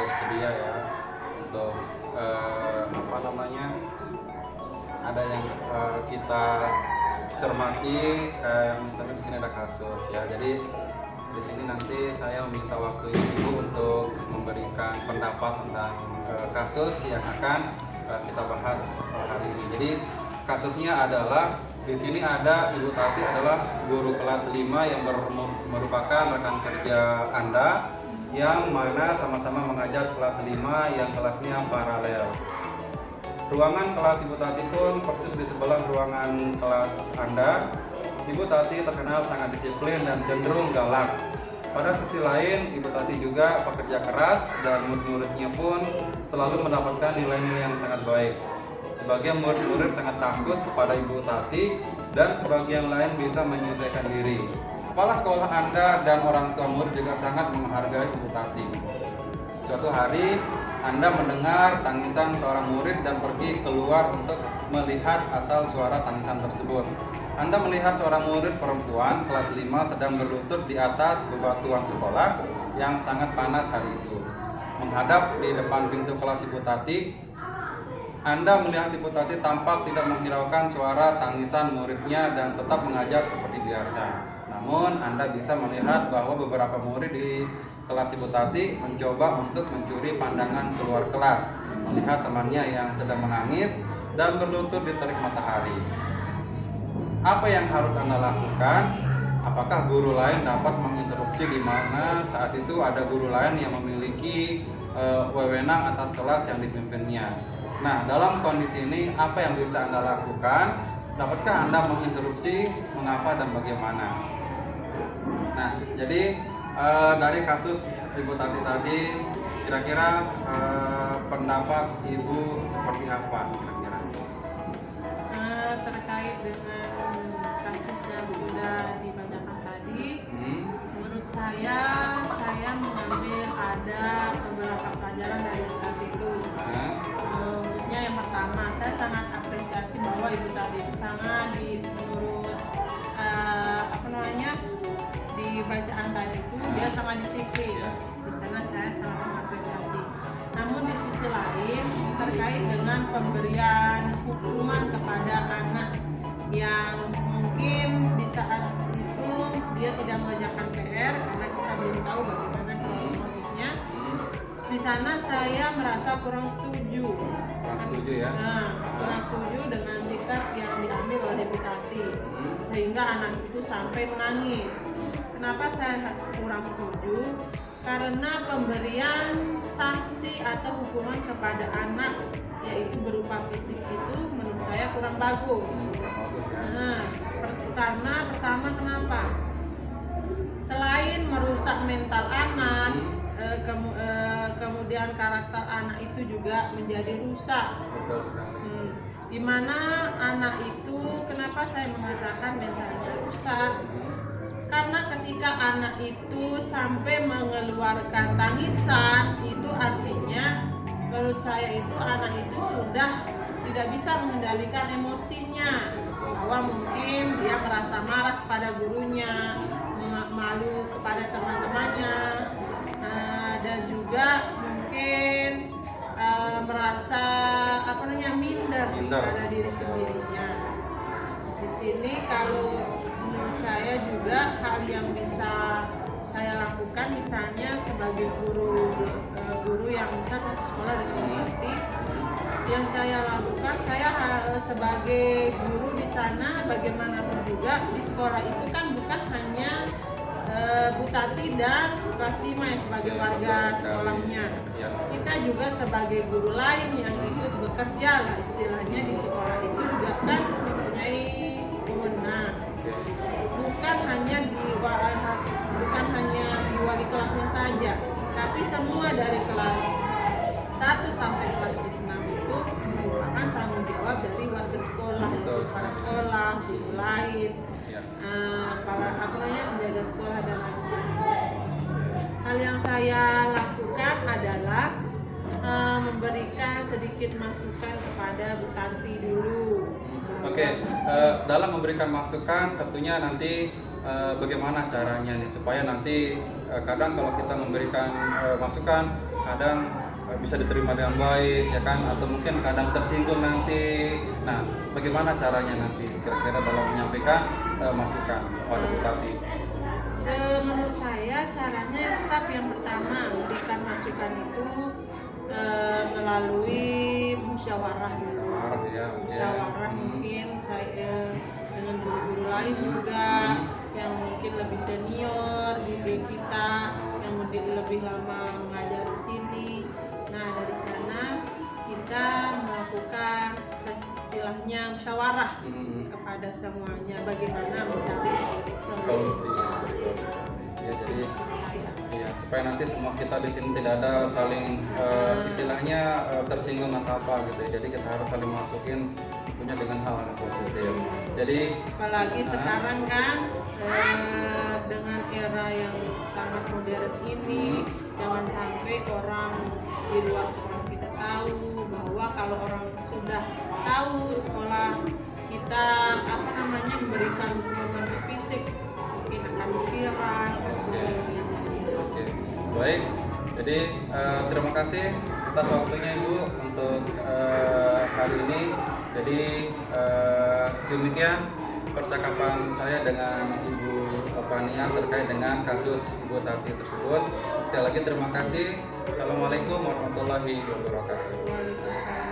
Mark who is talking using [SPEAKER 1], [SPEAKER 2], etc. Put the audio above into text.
[SPEAKER 1] bersedia ya untuk apa namanya, ada yang kita cermati, misalnya di sini ada kasus ya. Jadi di sini nanti saya meminta waktu Ibu untuk memberikan pendapat tentang kasus yang akan kita bahas hari ini. Jadi kasusnya adalah di sini ada Ibu Tati adalah guru kelas 5 yang merupakan rekan kerja Anda yang mana sama-sama mengajar kelas 5 yang kelasnya paralel. Ruangan kelas Ibu Tati pun persis di sebelah ruangan kelas Anda. Ibu Tati terkenal sangat disiplin dan cenderung galak. Pada sisi lain, Ibu Tati juga pekerja keras dan murid-muridnya pun selalu mendapatkan nilai-nilai yang sangat baik. Sebagian murid-murid sangat takut kepada Ibu Tati dan sebagian lain bisa menyesuaikan diri. Kepala sekolah Anda dan orang tua murid juga sangat menghargai Ibu Tati. Suatu hari, Anda mendengar tangisan seorang murid dan pergi keluar untuk melihat asal suara tangisan tersebut. Anda melihat seorang murid perempuan kelas 5 sedang berlutut di atas bebatuan sekolah yang sangat panas hari itu. Menghadap di depan pintu kelas Ibu Tati, Anda melihat Ibu Tati tampak tidak menghiraukan suara tangisan muridnya dan tetap mengajar seperti biasa. Namun Anda bisa melihat bahwa beberapa murid di kelas Ibu Tati mencoba untuk mencuri pandangan keluar kelas, melihat temannya yang sedang menangis dan berlutut di terik matahari. Apa yang harus Anda lakukan? Apakah guru lain dapat menginterupsi di mana saat itu ada guru lain yang memiliki wewenang atas kelas yang dipimpinnya? Nah, dalam kondisi ini apa yang bisa Anda lakukan? Dapatkah Anda menginterupsi? Mengapa dan bagaimana? Nah, jadi dari kasus Ibu Tati tadi, kira-kira pendapat Ibu seperti apa kira-kira?
[SPEAKER 2] Terkait dengan kasus yang sudah dibacakan tadi, menurut saya mengambil ada beberapa pelajaran dari Ibu Tati itu. Khususnya yang pertama, saya sangat apresiasi bahwa Ibu Tati itu sangat menurut di bacaan tadi itu dia sangat disiplin. Di sana saya sangat mengapresiasi. Namun di sisi lain terkait dengan pemberian hukuman kepada anak yang mungkin di saat itu dia tidak mengerjakan PR karena kita belum tahu bagaimana kondisinya. Di sana saya merasa kurang setuju.
[SPEAKER 1] Kurang setuju ya?
[SPEAKER 2] Nah, kurang setuju dengan sikap yang diambil oleh Ibu Tati sehingga anak itu sampai menangis. Kenapa saya kurang setuju? Karena pemberian sanksi atau hukuman kepada anak yaitu berupa fisik itu menurut saya kurang bagus. Nah, karena pertama kenapa? Selain merusak mental anak, kemudian karakter anak itu juga menjadi rusak.
[SPEAKER 1] Betul sekali.
[SPEAKER 2] Dimana anak itu, kenapa saya mengatakan mentalnya rusak? Karena ketika anak itu sampai mengeluarkan tangisan, itu artinya menurut saya itu anak itu sudah tidak bisa mengendalikan emosinya, bahwa mungkin dia merasa marah kepada gurunya, malu kepada teman-temannya, dan juga mungkin merasa minder pada diri sendirinya. Di sini kalau menurut saya juga hal yang bisa saya lakukan, misalnya sebagai guru yang bisa satu sekolah dengan Tati, yang saya lakukan, saya sebagai guru di sana bagaimanapun juga di sekolah itu kan bukan hanya Bu Tati dan kelas 5 yang sebagai warga sekolahnya. Kita juga sebagai guru lain yang ikut bekerja lah istilahnya di sekolah itu juga kan mempunyai wewenang. Bukan hanya di wali kelasnya saja, tapi semua dari kelas 1 sampai kelas 6 itu merupakan tanggung jawab dari warga sekolah, yaitu kepala sekolah, guru lain, penjaga sekolah dan lain sebagainya. Hal yang saya lakukan adalah memberikan sedikit masukan kepada Bu Tanti dulu.
[SPEAKER 1] Oke, dalam memberikan masukan tentunya nanti bagaimana caranya nih supaya nanti kadang kalau kita memberikan masukan kadang bisa diterima dengan baik ya kan, atau mungkin kadang tersinggung nanti. Nah, bagaimana caranya nanti kira-kira dalam menyampaikan masukan pada bupati?
[SPEAKER 2] Menurut saya caranya tetap yang pertama memberikan masukan itu melalui musyawarah
[SPEAKER 1] Musyawarah ya.
[SPEAKER 2] musyawarah mungkin saya dengan guru-guru lain juga yang mungkin lebih senior di kita, yang lebih lama mengajar di sini. Nah, dari sana kita melakukan istilahnya musyawarah kepada semuanya bagaimana mencari
[SPEAKER 1] Solusi. Ya, jadi ya, supaya nanti semua kita di sini tidak ada saling istilahnya tersinggung atau apa gitu ya. Jadi kita harus saling masukin punya dengan hal yang positif. Jadi
[SPEAKER 2] apalagi sekarang kan dengan era yang sangat modern ini, jangan sampai orang di luar sekolah kita tahu bahwa kalau orang sudah tahu sekolah kita memberikan dukungan fisik, mungkin akan viral atau yang lainnya.
[SPEAKER 1] Oke, baik. Jadi terima kasih atas waktunya Ibu untuk hari ini. Jadi demikian percakapan saya dengan Ibu Fania terkait dengan kasus Ibu Tati tersebut. Sekali lagi terima kasih. Assalamualaikum warahmatullahi wabarakatuh.
[SPEAKER 2] Waalaikumsalam.